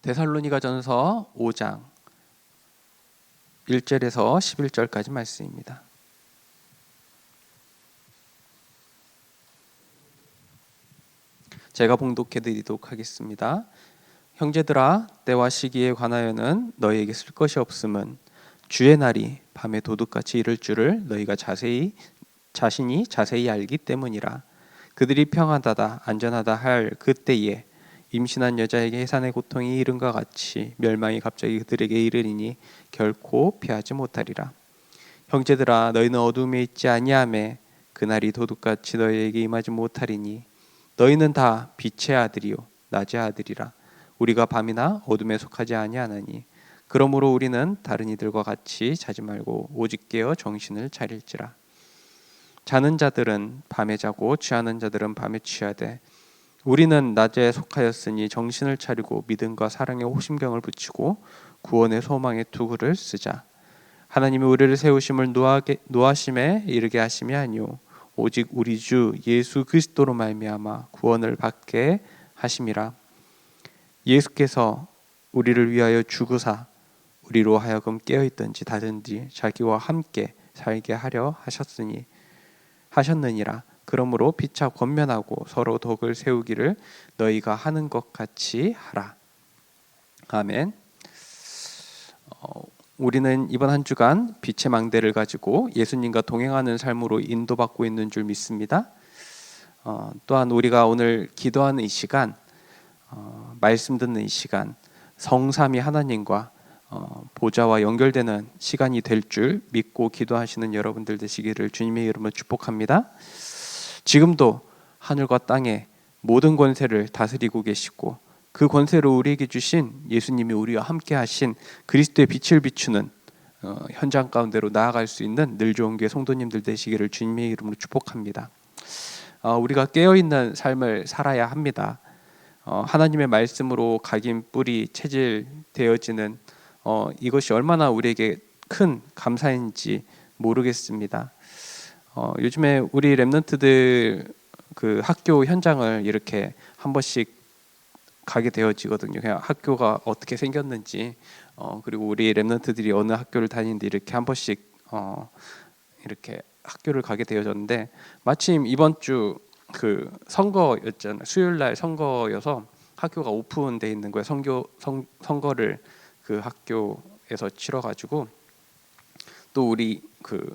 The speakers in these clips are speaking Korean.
데살로니가전서 5장 1절에서 11절까지 말씀입니다. 제가 봉독해 드리도록 하겠습니다. 형제들아, 때와 시기에 관하여는 너희에게 쓸 것이 없음은 주의 날이 밤에 도둑같이 이를 줄을 너희가 자신이 자세히 알기 때문이라. 그들이 평안하다 안전하다 할 그때에 임신한 여자에게 해산의 고통이 이른과 같이 멸망이 갑자기 그들에게 이르리니 결코 피하지 못하리라. 형제들아, 너희는 어둠에 있지 아니하매 그날이 도둑같이 너희에게 임하지 못하리니 너희는 다 빛의 아들이요 낮의 아들이라. 우리가 밤이나 어둠에 속하지 아니하나니 그러므로 우리는 다른 이들과 같이 자지 말고 오직 깨어 정신을 차릴지라. 자는 자들은 밤에 자고 취하는 자들은 밤에 취하되 우리는 낮에 속하였으니 정신을 차리고 믿음과 사랑에 호심경을 붙이고 구원의 소망의 투구를 쓰자. 하나님이 우리를 세우심을 노하심에 이르게 하심이 아니요 오직 우리 주 예수 그리스도로 말미암아 구원을 받게 하심이라. 예수께서 우리를 위하여 죽으사 우리로 하여금 깨어있든지 자든지 자기와 함께 살게 하려 하셨느니라. 그러므로 피차 권면하고 서로 덕을 세우기를 너희가 하는 것 같이 하라. 아멘. 우리는 이번 한 주간 빛의 망대를 가지고 예수님과 동행하는 삶으로 인도받고 있는 줄 믿습니다. 또한 우리가 오늘 기도하는 이 시간, 말씀 듣는 이 시간, 성삼위 하나님과 보좌와 연결되는 시간이 될 줄 믿고 기도하시는 여러분들 되시기를 주님의 이름으로 축복합니다. 지금도 하늘과 땅의 모든 권세를 다스리고 계시고 그 권세를 우리에게 주신 예수님이 우리와 함께 하신 그리스도의 빛을 비추는 현장 가운데로 나아갈 수 있는 늘 좋은 교회 성도님들 되시기를 주님의 이름으로 축복합니다. 우리가 깨어있는 삶을 살아야 합니다. 하나님의 말씀으로 각인 뿌리 체질되어지는 이것이 얼마나 우리에게 큰 감사인지 모르겠습니다. 요즘에 우리 랩런트들 그 학교 현장을 이렇게 한 번씩 가게 되어지거든요. 그냥 학교가 어떻게 생겼는지 그리고 우리 랩런트들이 어느 학교를 다니는데 이렇게 한 번씩 이렇게 학교를 가게 되어졌는데 마침 이번 주 그 선거였잖아요. 수요일 날 선거여서 학교가 오픈돼 있는 거예요. 선거를 그 학교에서 치러가지고 또 우리 그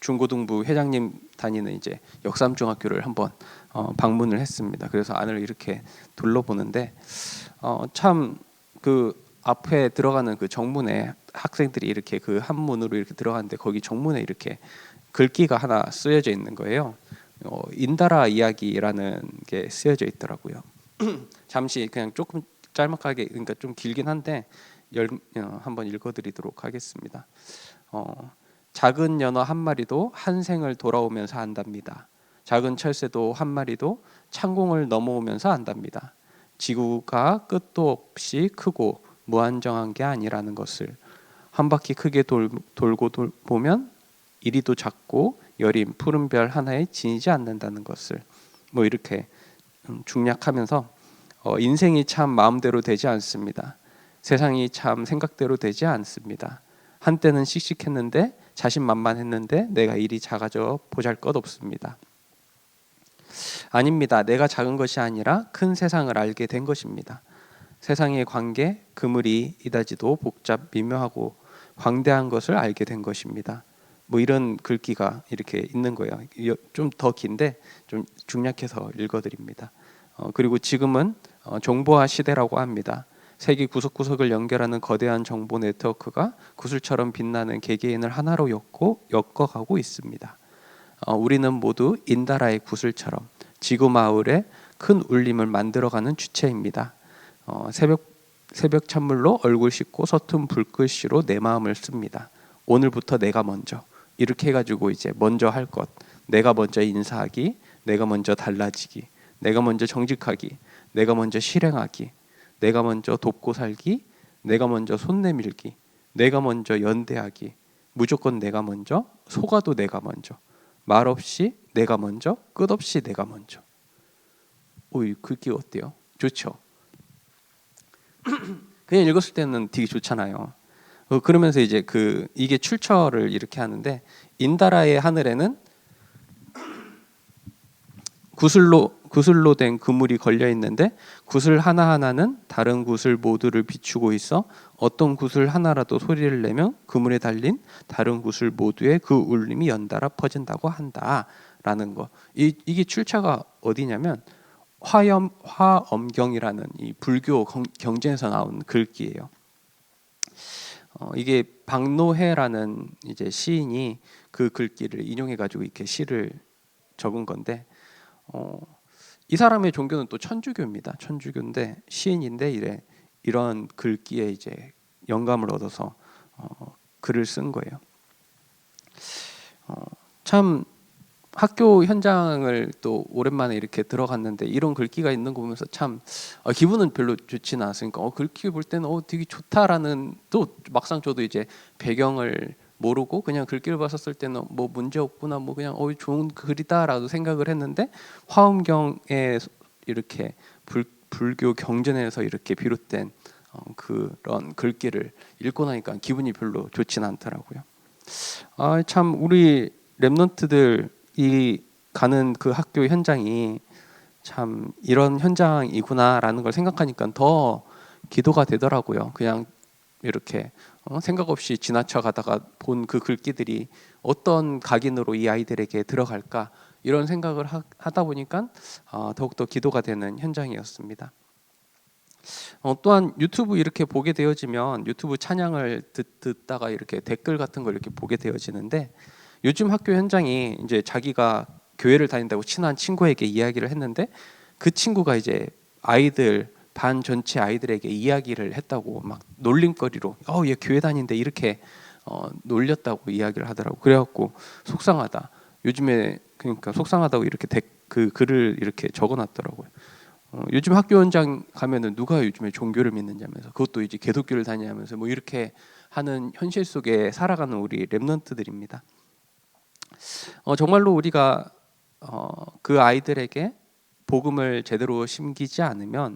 중고등부 회장님 다니는 이제 역삼중학교를 한번 방문을 했습니다. 그래서 안을 이렇게 둘러보는데 참 그 앞에 들어가는 그 정문에 학생들이 이렇게 그 한문으로 이렇게 들어가는데 거기 정문에 이렇게 글귀가 하나 쓰여져 있는 거예요. 인다라 이야기라는 게 쓰여져 있더라고요. 잠시 그냥 조금 짤막하게, 그러니까 좀 길긴 한데 한번 읽어드리도록 하겠습니다. 작은 연어 한 마리도 한 생을 돌아오면서 안답니다. 작은 철새도 한 마리도 창공을 넘어오면서 안답니다. 지구가 끝도 없이 크고 무한정한 게 아니라는 것을, 한 바퀴 크게 돌고 보면 이리도 작고 여린 푸른 별 하나에 지니지 않는다는 것을 뭐 이렇게 중략하면서 인생이 참 마음대로 되지 않습니다. 세상이 참 생각대로 되지 않습니다. 한때는 씩씩했는데 자신만만했는데 내가 일이 작아져 보잘것없습니다. 아닙니다. 내가 작은 것이 아니라 큰 세상을 알게 된 것입니다. 세상의 관계, 그물이 이다지도 복잡 미묘하고 광대한 것을 알게 된 것입니다. 뭐 이런 글귀가 이렇게 있는 거예요. 좀 더 긴데 좀 중략해서 읽어드립니다. 그리고 지금은 정보화 시대라고 합니다. 세계 구석구석을 연결하는 거대한 정보 네트워크가 구슬처럼 빛나는 개개인을 하나로 엮어가고 있습니다. 우리는 모두 인다라의 구슬처럼 지구 마을에 큰 울림을 만들어가는 주체입니다. 새벽 찬물로 얼굴 씻고 서툰 불글씨로 내 마음을 씁니다. 오늘부터 내가 먼저, 이렇게 해가지고 이제 먼저 할 것, 내가 먼저 인사하기, 내가 먼저 달라지기, 내가 먼저 정직하기, 내가 먼저 실행하기, 내가 먼저 돕고 살기, 내가 먼저 손 내밀기, 내가 먼저 연대하기, 무조건 내가 먼저, 속아도 내가 먼저, 말 없이 내가 먼저, 끝없이 내가 먼저. 이 글귀 어때요? 좋죠? 그냥 읽었을 때는 되게 좋잖아요. 그러면서 이제 이게 출처를 이렇게 하는데, 인다라의 하늘에는 구슬로 된 그물이 걸려 있는데 구슬 하나하나는 다른 구슬 모두를 비추고 있어 어떤 구슬 하나라도 소리를 내면 그물에 달린 다른 구슬 모두의 그 울림이 연달아 퍼진다고 한다라는 거. 이게 출처가 어디냐면 화엄경이라는 이 불교 경전에서 나온 글귀예요. 이게 박노해라는 이제 시인이 그 글귀를 인용해 가지고 이렇게 시를 적은 건데, 이 사람의 종교는 또 천주교입니다. 천주교인데 시인인데 이런 글귀에 이제 영감을 얻어서 글을 쓴 거예요. 참 학교 현장을 또 오랜만에 이렇게 들어갔는데 이런 글귀가 있는 거 보면서 참 기분은 별로 좋지는 않았으니까 글귀 볼 때는 되게 좋다라는, 또 막상 저도 이제 배경을 모르고 그냥 글귀를 봤었을 때는 뭐 문제 없구나, 뭐 그냥 좋은 글이다라고 생각을 했는데, 화엄경에 이렇게 불교 경전에서 이렇게 비롯된 그런 글귀를 읽고 나니까 기분이 별로 좋지는 않더라고요. 참 우리 랩런트들이 가는 그 학교 현장이 참 이런 현장이구나라는 걸 생각하니까 더 기도가 되더라고요. 그냥 이렇게 생각 없이 지나쳐 가다가 본 그 글귀들이 어떤 각인으로 이 아이들에게 들어갈까, 이런 생각을 하다 보니까 더욱더 기도가 되는 현장이었습니다. 또한 유튜브 이렇게 보게 되어지면 유튜브 찬양을 듣다가 이렇게 댓글 같은 걸 이렇게 보게 되어지는데, 요즘 학교 현장이 이제 자기가 교회를 다닌다고 친한 친구에게 이야기를 했는데, 그 친구가 이제 아이들 반 전체 아이들에게 이야기를 했다고, 막 놀림거리로 얘 교회 다니는데 이렇게 놀렸다고 이야기를 하더라고. 그래갖고 속상하다. 요즘에 그러니까 속상하다고 이렇게 그 글을 이렇게 적어놨더라고요. 요즘 학교 현장 가면은 누가 요즘에 종교를 믿느냐면서, 그것도 이제 개독교를 다니면서 뭐 이렇게 하는 현실 속에 살아가는 우리 랩런트들입니다. 정말로 우리가 그 아이들에게 복음을 제대로 심기지 않으면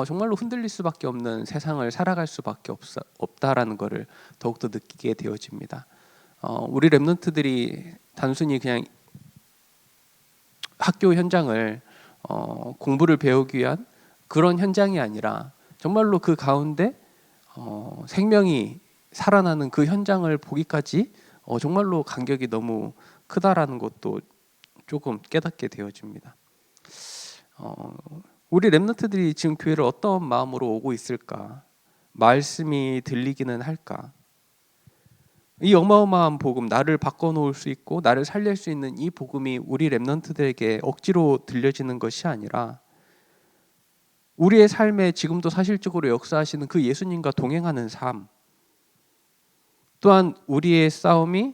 정말로 흔들릴 수밖에 없는 세상을 살아갈 수밖에 없다라는 것을 더욱더 느끼게 되어집니다. 우리 랩런트들이 단순히 그냥 학교 현장을 공부를 배우기 위한 그런 현장이 아니라, 정말로 그 가운데 생명이 살아나는 그 현장을 보기까지 정말로 간격이 너무 크다라는 것도 조금 깨닫게 되어집니다. 우리 랩런트들이 지금 교회를 어떤 마음으로 오고 있을까? 말씀이 들리기는 할까? 이 어마어마한 복음, 나를 바꿔놓을 수 있고 나를 살릴 수 있는 이 복음이 우리 랩런트들에게 억지로 들려지는 것이 아니라, 우리의 삶에 지금도 사실적으로 역사하시는 그 예수님과 동행하는 삶, 또한 우리의 싸움이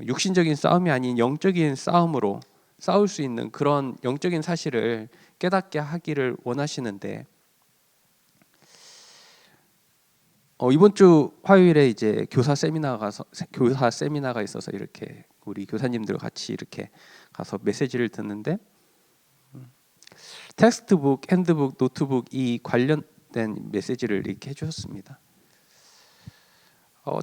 육신적인 싸움이 아닌 영적인 싸움으로 싸울 수 있는 그런 영적인 사실을 깨닫게 하기를 원하시는데, 이번 주 화요일에 이제 교사 세미나가 있어서 이렇게 우리 교사님들 같이 이렇게 가서 메시지를 듣는데, 텍스트북, 핸드북, 노트북 이 관련된 메시지를 이렇게 해주셨습니다.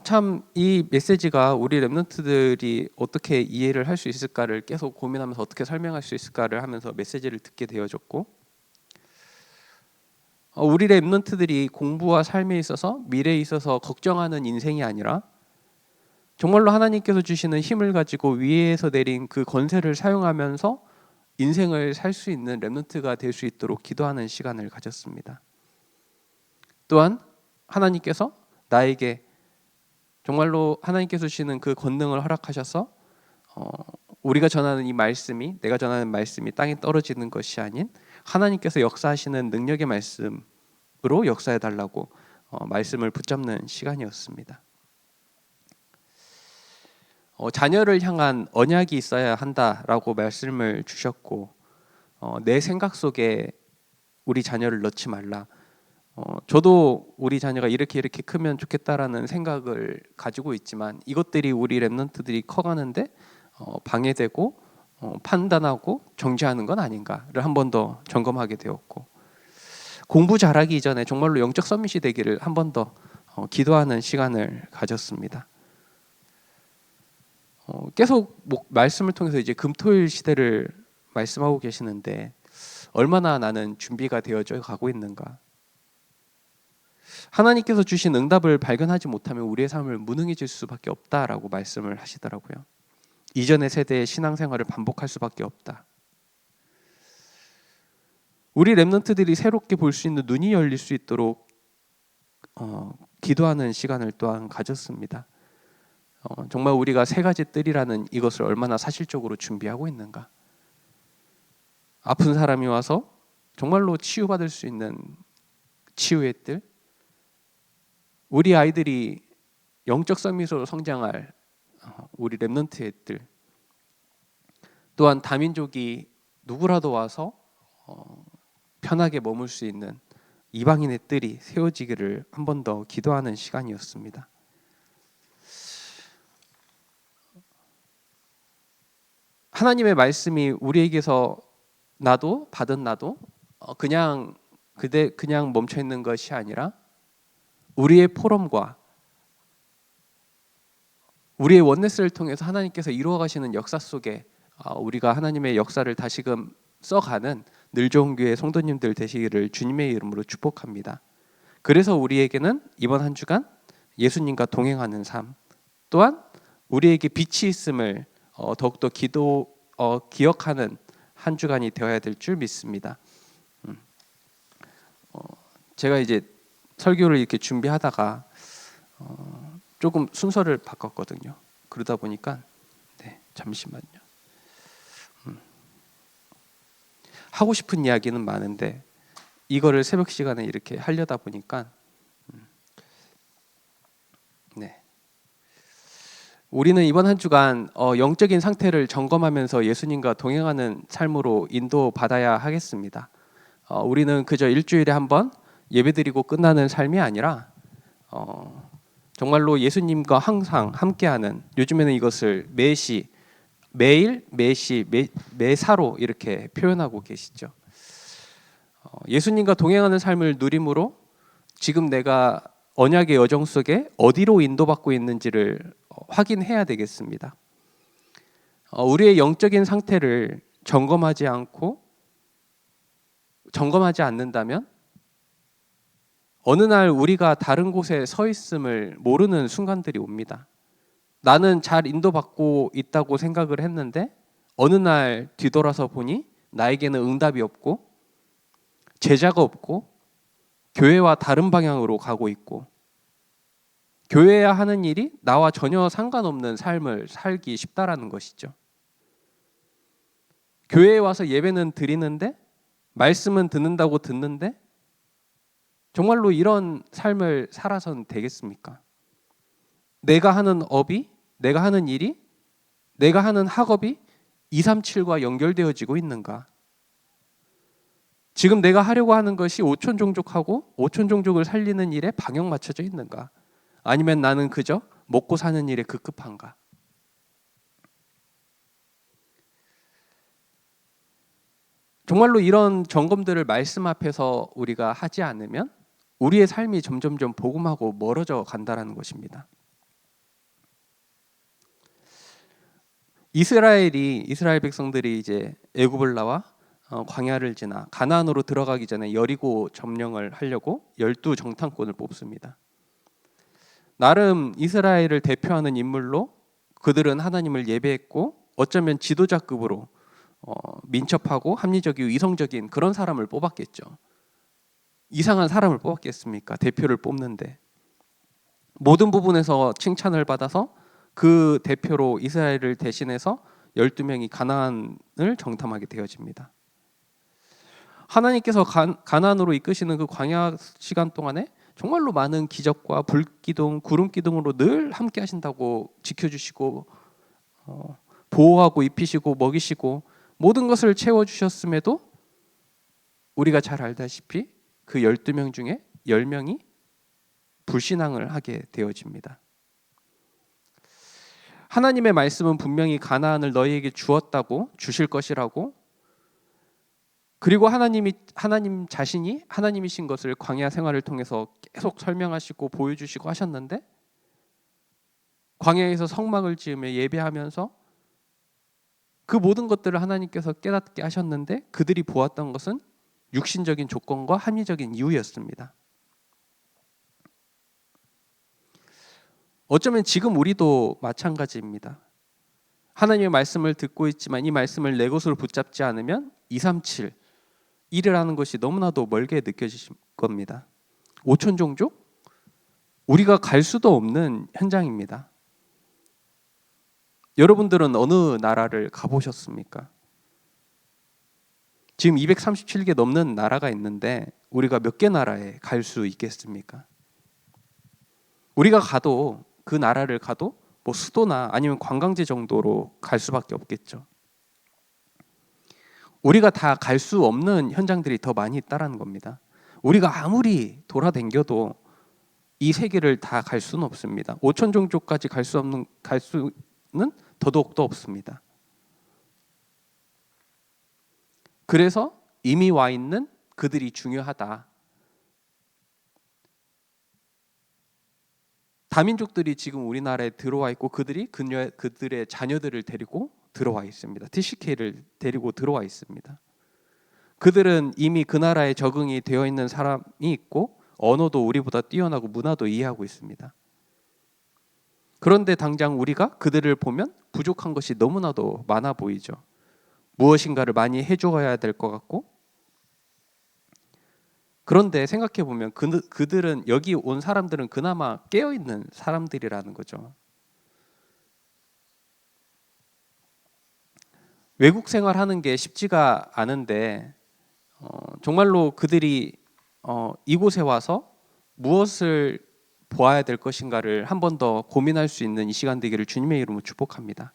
참 이 메시지가 우리 랩런트들이 어떻게 이해를 할 수 있을까를 계속 고민하면서 어떻게 설명할 수 있을까를 하면서 메시지를 듣게 되어졌고, 우리 랩런트들이 공부와 삶에 있어서, 미래에 있어서 걱정하는 인생이 아니라 정말로 하나님께서 주시는 힘을 가지고 위에서 내린 그 권세를 사용하면서 인생을 살 수 있는 랩런트가 될 수 있도록 기도하는 시간을 가졌습니다. 또한 하나님께서 나에게 정말로 하나님께서 주시는 그 권능을 허락하셔서 우리가 전하는 이 말씀이, 내가 전하는 말씀이 땅에 떨어지는 것이 아닌 하나님께서 역사하시는 능력의 말씀으로 역사해달라고 말씀을 붙잡는 시간이었습니다. 자녀를 향한 언약이 있어야 한다라고 말씀을 주셨고, 내 생각 속에 우리 자녀를 넣지 말라. 저도 우리 자녀가 이렇게 크면 좋겠다라는 생각을 가지고 있지만, 이것들이 우리 랩런트들이 커가는데 방해되고 판단하고 정죄하는 건 아닌가를 한 번 더 점검하게 되었고, 공부 잘하기 이전에 정말로 영적 서밋이 되기를 한 번 더 기도하는 시간을 가졌습니다. 계속 말씀을 통해서 이제 금토일 시대를 말씀하고 계시는데 얼마나 나는 준비가 되어져 가고 있는가? 하나님께서 주신 응답을 발견하지 못하면 우리의 삶을 무능해질 수밖에 없다라고 말씀을 하시더라고요. 이전의 세대의 신앙생활을 반복할 수밖에 없다. 우리 렘넌트들이 새롭게 볼 수 있는 눈이 열릴 수 있도록 기도하는 시간을 또한 가졌습니다. 정말 우리가 세 가지 뜰이라는 이것을 얼마나 사실적으로 준비하고 있는가? 아픈 사람이 와서 정말로 치유받을 수 있는 치유의 뜰, 우리 아이들이 영적 서밋으로 성장할 우리 렘넌트의 뜰, 또한 다민족이 누구라도 와서 편하게 머물 수 있는 이방인의 뜰이 세워지기를 한 번 더 기도하는 시간이었습니다. 하나님의 말씀이 우리에게서 받은 나도 그냥 멈춰 있는 것이 아니라 우리의 포럼과 우리의 원네스를 통해서 하나님께서 이루어 가시는 역사 속에 우리가 하나님의 역사를 다시금 써가는 늘 좋은 교회 성도님들 되시기를 주님의 이름으로 축복합니다. 그래서 우리에게는 이번 한 주간 예수님과 동행하는 삶, 또한 우리에게 빛이 있음을 더욱더 기억하는 한 주간이 되어야 될 줄 믿습니다. 제가 이제 설교를 이렇게 준비하다가 조금 순서를 바꿨거든요. 그러다 보니까 잠시만요. 하고 싶은 이야기는 많은데 이거를 새벽 시간에 이렇게 하려다 보니까 우리는 이번 한 주간 영적인 상태를 점검하면서 예수님과 동행하는 삶으로 인도받아야 하겠습니다. 우리는 그저 일주일에 한 번 예배드리고 끝나는 삶이 아니라 정말로 예수님과 항상 함께하는, 요즘에는 이것을 매일, 매사로 이렇게 표현하고 계시죠. 예수님과 동행하는 삶을 누림으로 지금 내가 언약의 여정 속에 어디로 인도받고 있는지를 확인해야 되겠습니다. 우리의 영적인 상태를 점검하지 않는다면 어느 날 우리가 다른 곳에 서 있음을 모르는 순간들이 옵니다. 나는 잘 인도받고 있다고 생각을 했는데 어느 날 뒤돌아서 보니 나에게는 응답이 없고 제자가 없고 교회와 다른 방향으로 가고 있고 교회야 하는 일이 나와 전혀 상관없는 삶을 살기 쉽다라는 것이죠. 교회에 와서 예배는 드리는데 말씀은 듣는데 정말로 이런 삶을 살아서는 되겠습니까? 내가 하는 업이, 내가 하는 일이, 내가 하는 학업이 237과 연결되어지고 있는가? 지금 내가 하려고 하는 것이 오촌 종족하고 오촌 종족을 살리는 일에 방향 맞춰져 있는가? 아니면 나는 그저 먹고 사는 일에 급급한가? 정말로 이런 점검들을 말씀 앞에서 우리가 하지 않으면 우리의 삶이 점점점 복음하고 멀어져 간다는 것입니다. 이스라엘 백성들이 이제 애굽을 나와 광야를 지나 가나안으로 들어가기 전에 여리고 점령을 하려고 12 정탐꾼을 뽑습니다. 나름 이스라엘을 대표하는 인물로 그들은 하나님을 예배했고 어쩌면 지도자급으로 민첩하고 합리적이고 이성적인 그런 사람을 뽑았겠죠. 이상한 사람을 뽑았겠습니까? 대표를 뽑는데 모든 부분에서 칭찬을 받아서 그 대표로 이스라엘을 대신해서 12명이 가나안을 정탐하게 되어집니다. 하나님께서 가나안으로 이끄시는 그 광야 시간 동안에 정말로 많은 기적과 불기둥, 구름기둥으로 늘 함께 하신다고 지켜주시고 보호하고 입히시고 먹이시고 모든 것을 채워주셨음에도 우리가 잘 알다시피 그 12명 중에 10명이 불신앙을 하게 되어집니다. 하나님의 말씀은 분명히 가나안을 너희에게 주었다고, 주실 것이라고, 그리고 하나님 자신이 하나님이신 것을 광야 생활을 통해서 계속 설명하시고 보여주시고 하셨는데, 광야에서 성막을 지으며 예배하면서 그 모든 것들을 하나님께서 깨닫게 하셨는데, 그들이 보았던 것은 육신적인 조건과 합리적인 이유였습니다. 어쩌면 지금 우리도 마찬가지입니다. 하나님의 말씀을 듣고 있지만 이 말씀을 내 것으로 붙잡지 않으면 237, 일이라는 것이 너무나도 멀게 느껴지실 겁니다. 오촌 종족? 우리가 갈 수도 없는 현장입니다. 여러분들은 어느 나라를 가보셨습니까? 지금 237개 넘는 나라가 있는데 우리가 몇 개 나라에 갈 수 있겠습니까? 우리가 가도, 그 나라를 가도 뭐 수도나 아니면 관광지 정도로 갈 수밖에 없겠죠. 우리가 다 갈 수 없는 현장들이 더 많이 있다는 겁니다. 우리가 아무리 돌아다녀도 이 세계를 다 갈 수는 없습니다. 5천 종족까지 갈 수는 더더욱도 없습니다. 그래서 이미 와 있는 그들이 중요하다. 다민족들이 지금 우리나라에 들어와 있고 그들의 자녀들을 데리고 들어와 있습니다. TCK를 데리고 들어와 있습니다. 그들은 이미 그 나라에 적응이 되어 있는 사람이 있고 언어도 우리보다 뛰어나고 문화도 이해하고 있습니다. 그런데 당장 우리가 그들을 보면 부족한 것이 너무나도 많아 보이죠. 무엇인가를 많이 해줘야 될 것 같고, 그런데 생각해 보면 그들은, 여기 온 사람들은 그나마 깨어있는 사람들이라는 거죠. 외국 생활하는 게 쉽지가 않은데 정말로 그들이 이곳에 와서 무엇을 보아야 될 것인가를 한 번 더 고민할 수 있는 이 시간 되기를 주님의 이름으로 축복합니다.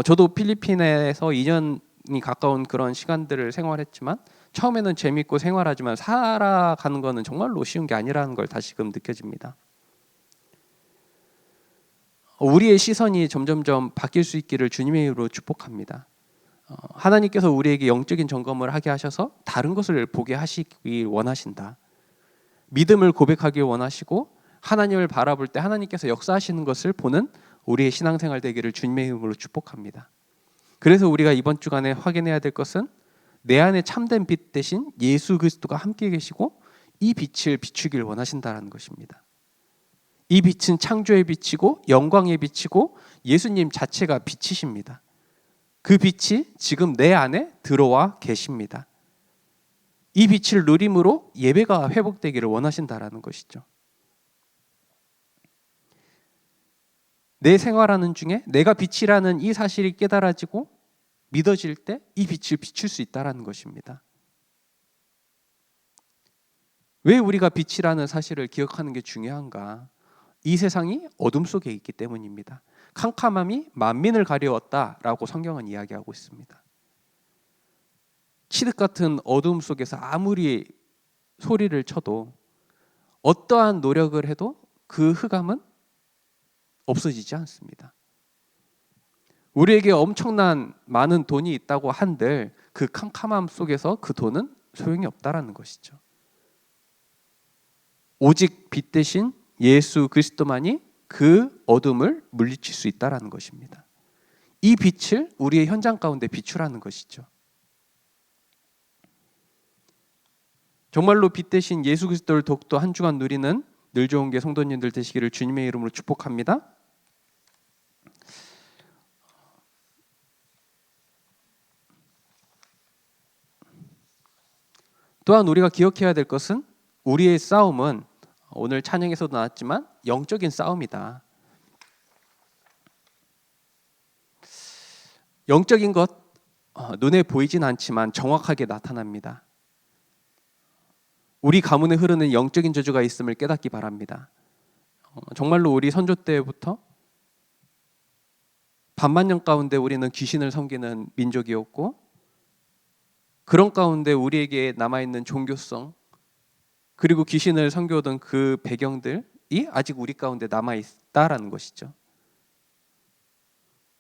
저도 필리핀에서 2년이 가까운 그런 시간들을 생활했지만 처음에는 재밌고 생활하지만 살아가는 거는 정말로 쉬운 게 아니라는 걸 다시금 느껴집니다. 우리의 시선이 점점점 바뀔 수 있기를 주님의 이름으로 축복합니다. 하나님께서 우리에게 영적인 점검을 하게 하셔서 다른 것을 보게 하시길 원하신다. 믿음을 고백하길 원하시고 하나님을 바라볼 때 하나님께서 역사하시는 것을 보는 우리의 신앙생활 되기를 주님의 이름으로 축복합니다. 그래서 우리가 이번 주간에 확인해야 될 것은 내 안에 참된 빛 대신 예수 그리스도가 함께 계시고 이 빛을 비추길 원하신다는 것입니다. 이 빛은 창조의 빛이고 영광의 빛이고 예수님 자체가 빛이십니다. 그 빛이 지금 내 안에 들어와 계십니다. 이 빛을 누림으로 예배가 회복되기를 원하신다라는 것이죠. 내 생활하는 중에 내가 빛이라는 이 사실이 깨달아지고 믿어질 때 이 빛을 비출 수 있다는 것입니다. 왜 우리가 빛이라는 사실을 기억하는 게 중요한가? 이 세상이 어둠 속에 있기 때문입니다. 캄캄함이 만민을 가려웠다라고 성경은 이야기하고 있습니다. 칠흑 같은 어둠 속에서 아무리 소리를 쳐도 어떠한 노력을 해도 그 흑암은 없어지지 않습니다. 우리에게 엄청난 많은 돈이 있다고 한들 그 캄캄함 속에서 그 돈은 소용이 없다라는 것이죠. 오직 빛 대신 예수 그리스도만이 그 어둠을 물리칠 수 있다라는 것입니다. 이 빛을 우리의 현장 가운데 비추라는 것이죠. 정말로 빛 대신 예수 그리스도를 더욱더 한 주간 누리는 늘 좋은 게 성도님들 되시기를 주님의 이름으로 축복합니다. 또한 우리가 기억해야 될 것은 우리의 싸움은 오늘 찬양에서도 나왔지만 영적인 싸움이다. 영적인 것 눈에 보이진 않지만 정확하게 나타납니다. 우리 가문에 흐르는 영적인 저주가 있음을 깨닫기 바랍니다. 정말로 우리 선조 때부터 반만년 가운데 우리는 귀신을 섬기는 민족이었고, 그런 가운데 우리에게 남아있는 종교성 그리고 귀신을 섬겨오던 그 배경들이 아직 우리 가운데 남아있다라는 것이죠.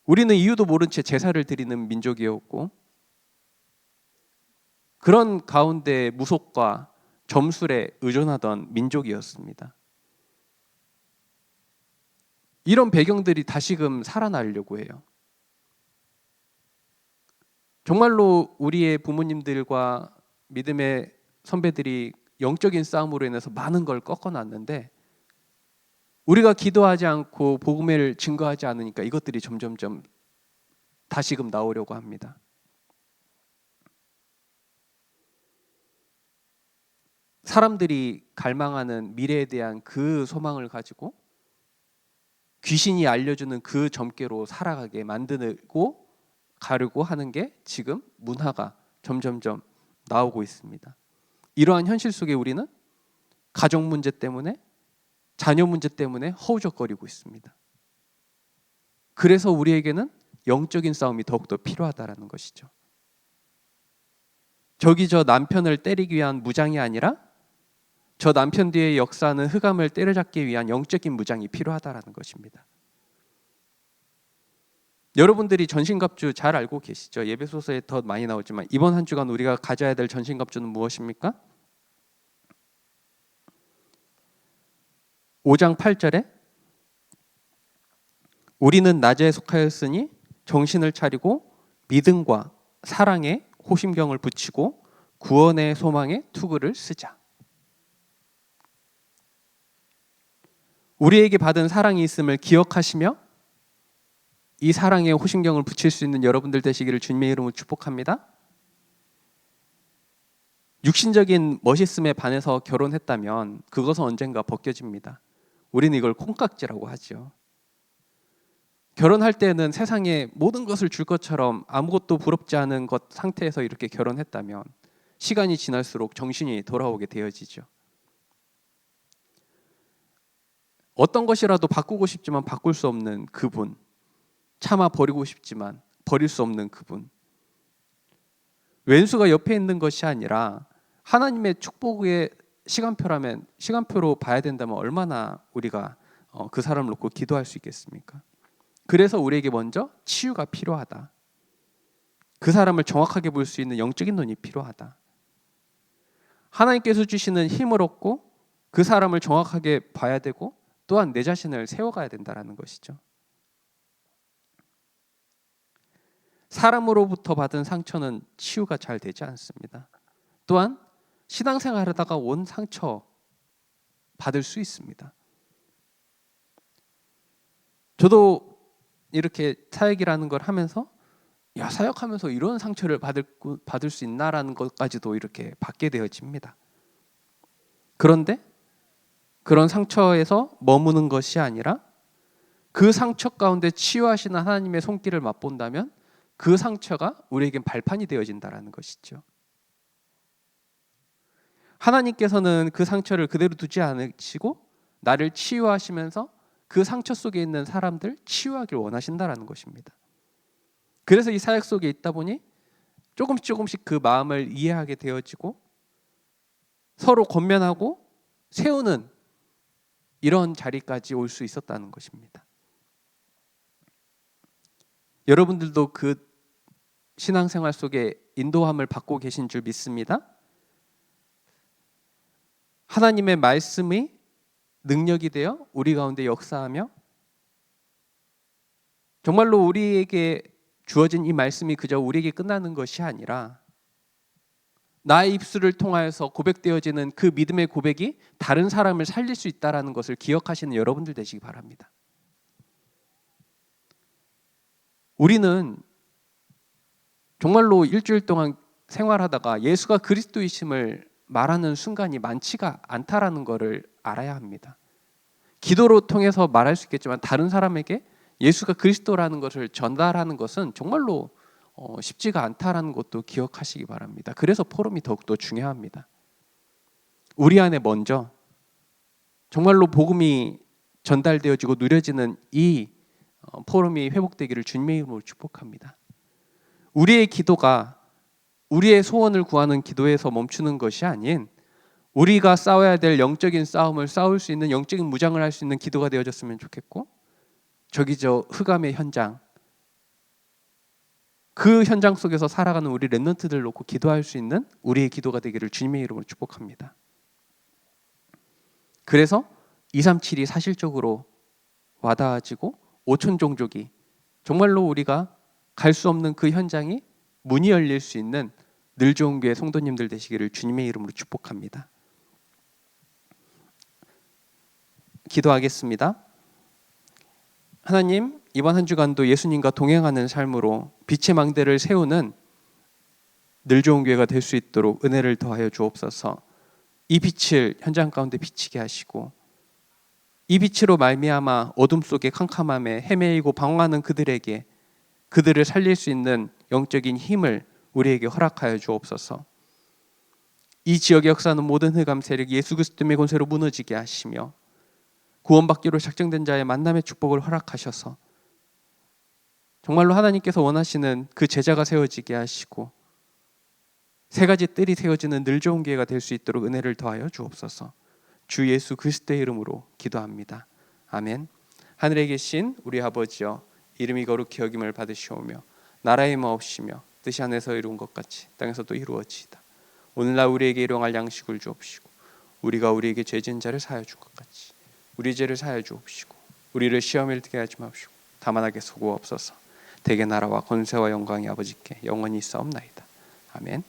우리는 이유도 모른 채 제사를 드리는 민족이었고, 그런 가운데 무속과 점술에 의존하던 민족이었습니다. 이런 배경들이 다시금 살아나려고 해요. 정말로 우리의 부모님들과 믿음의 선배들이 영적인 싸움으로 인해서 많은 걸 꺾어놨는데 우리가 기도하지 않고 복음을 증거하지 않으니까 이것들이 점점점 다시금 나오려고 합니다. 사람들이 갈망하는 미래에 대한 그 소망을 가지고 귀신이 알려주는 그 점괘로 살아가게 만들고 가려고 하는 게 지금 문화가 점점점 나오고 있습니다. 이러한 현실 속에 우리는 가정 문제 때문에, 자녀 문제 때문에 허우적거리고 있습니다. 그래서 우리에게는 영적인 싸움이 더욱더 필요하다는 것이죠. 저기 저 남편을 때리기 위한 무장이 아니라 저 남편 뒤에 역사하는 흑암을 때려잡기 위한 영적인 무장이 필요하다는 것입니다. 여러분들이 전신갑주 잘 알고 계시죠? 예배소서에 더 많이 나오지만 이번 한 주간 우리가 가져야 될 전신갑주는 무엇입니까? 5장 8절에 우리는 낮에 속하였으니 정신을 차리고 믿음과 사랑에 호심경을 붙이고 구원의 소망에 투구를 쓰자. 우리에게 받은 사랑이 있음을 기억하시며 이 사랑에 호심경을 붙일 수 있는 여러분들 되시기를 주님의 이름으로 축복합니다. 육신적인 멋있음에 반해서 결혼했다면 그것은 언젠가 벗겨집니다. 우리는 이걸 콩깍지라고 하죠. 결혼할 때는 세상에 모든 것을 줄 것처럼 아무것도 부럽지 않은 것 상태에서 이렇게 결혼했다면 시간이 지날수록 정신이 돌아오게 되어지죠. 어떤 것이라도 바꾸고 싶지만 바꿀 수 없는 그분, 차마 버리고 싶지만 버릴 수 없는 그분. 왼수가 옆에 있는 것이 아니라 하나님의 축복의 시간표라면 시간표로 봐야 된다면 얼마나 우리가 그 사람을 놓고 기도할 수 있겠습니까? 그래서 우리에게 먼저 치유가 필요하다. 그 사람을 정확하게 볼 수 있는 영적인 눈이 필요하다. 하나님께서 주시는 힘을 얻고 그 사람을 정확하게 봐야 되고 또한 내 자신을 세워가야 된다는 것이죠. 사람으로부터 받은 상처는 치유가 잘 되지 않습니다. 또한 신앙생활하다가 온 상처 받을 수 있습니다. 저도 이렇게 사역이라는 걸 하면서 사역하면서 이런 상처를 받을 수 있나라는 것까지도 이렇게 받게 되어집니다. 그런데 그런 상처에서 머무는 것이 아니라 그 상처 가운데 치유하시는 하나님의 손길을 맛본다면 그 상처가 우리에겐 발판이 되어진다는 것이죠. 하나님께서는 그 상처를 그대로 두지 않으시고 나를 치유하시면서 그 상처 속에 있는 사람들 치유하길 원하신다는 것입니다. 그래서 이 사역 속에 있다 보니 조금씩 그 마음을 이해하게 되어지고 서로 권면하고 세우는 이런 자리까지 올 수 있었다는 것입니다. 여러분들도 그 신앙생활 속에 인도함을 받고 계신 줄 믿습니다. 하나님의 말씀이 능력이 되어 우리 가운데 역사하며 정말로 우리에게 주어진 이 말씀이 그저 우리에게 끝나는 것이 아니라 나의 입술을 통하여서 고백되어지는 그 믿음의 고백이 다른 사람을 살릴 수 있다는 것을 기억하시는 여러분들 되시기 바랍니다. 우리는 정말로 일주일 동안 생활하다가 예수가 그리스도이심을 말하는 순간이 많지가 않다라는 것을 알아야 합니다. 기도로 통해서 말할 수 있겠지만 다른 사람에게 예수가 그리스도라는 것을 전달하는 것은 정말로 쉽지가 않다라는 것도 기억하시기 바랍니다. 그래서 포럼이 더욱더 중요합니다. 우리 안에 먼저 정말로 복음이 전달되어지고 누려지는 이 포럼이 회복되기를 주님의 이름으로 축복합니다. 우리의 기도가 우리의 소원을 구하는 기도에서 멈추는 것이 아닌 우리가 싸워야 될 영적인 싸움을 싸울 수 있는 영적인 무장을 할 수 있는 기도가 되어졌으면 좋겠고 저기 저 흑암의 현장 그 현장 속에서 살아가는 우리 렘넌트들 놓고 기도할 수 있는 우리의 기도가 되기를 주님의 이름으로 축복합니다. 그래서 237이 사실적으로 와닿아지고 오촌 종족이 정말로 우리가 갈 수 없는 그 현장이 문이 열릴 수 있는 늘 좋은 교회 성도님들 되시기를 주님의 이름으로 축복합니다. 기도하겠습니다. 하나님, 이번 한 주간도 예수님과 동행하는 삶으로 빛의 망대를 세우는 늘 좋은 교회가 될 수 있도록 은혜를 더하여 주옵소서. 이 빛을 현장 가운데 비치게 하시고 이 빛으로 말미암아 어둠 속에 캄캄함에 헤매이고 방황하는 그들에게 그들을 살릴 수 있는 영적인 힘을 우리에게 허락하여 주옵소서. 이 지역에 역사하는 모든 흑암 세력이 예수 그리스도의 권세로 무너지게 하시며 구원받기로 작정된 자의 만남의 축복을 허락하셔서 정말로 하나님께서 원하시는 그 제자가 세워지게 하시고 세 가지 뜰이 세워지는 늘 좋은 기회가 될 수 있도록 은혜를 더하여 주옵소서. 주 예수 그리스도의 이름으로 기도합니다. 아멘. 하늘에 계신 우리 아버지여, 이름이 거룩히 여김을 받으시오며 나라의 마옵시며 뜻이 하늘에서 이룬 것 같이 땅에서도 이루어지이다. 오늘날 우리에게 일용할 양식을 주옵시고 우리가 우리에게 죄 지은 자를 사하여 준 것 같이 우리 죄를 사하여 주옵시고 우리를 시험에 들게 하지 마옵시고 다만 악에 속으옵소서. 대개 나라와 권세와 영광이 아버지께 영원히 있사옵나이다. 아멘.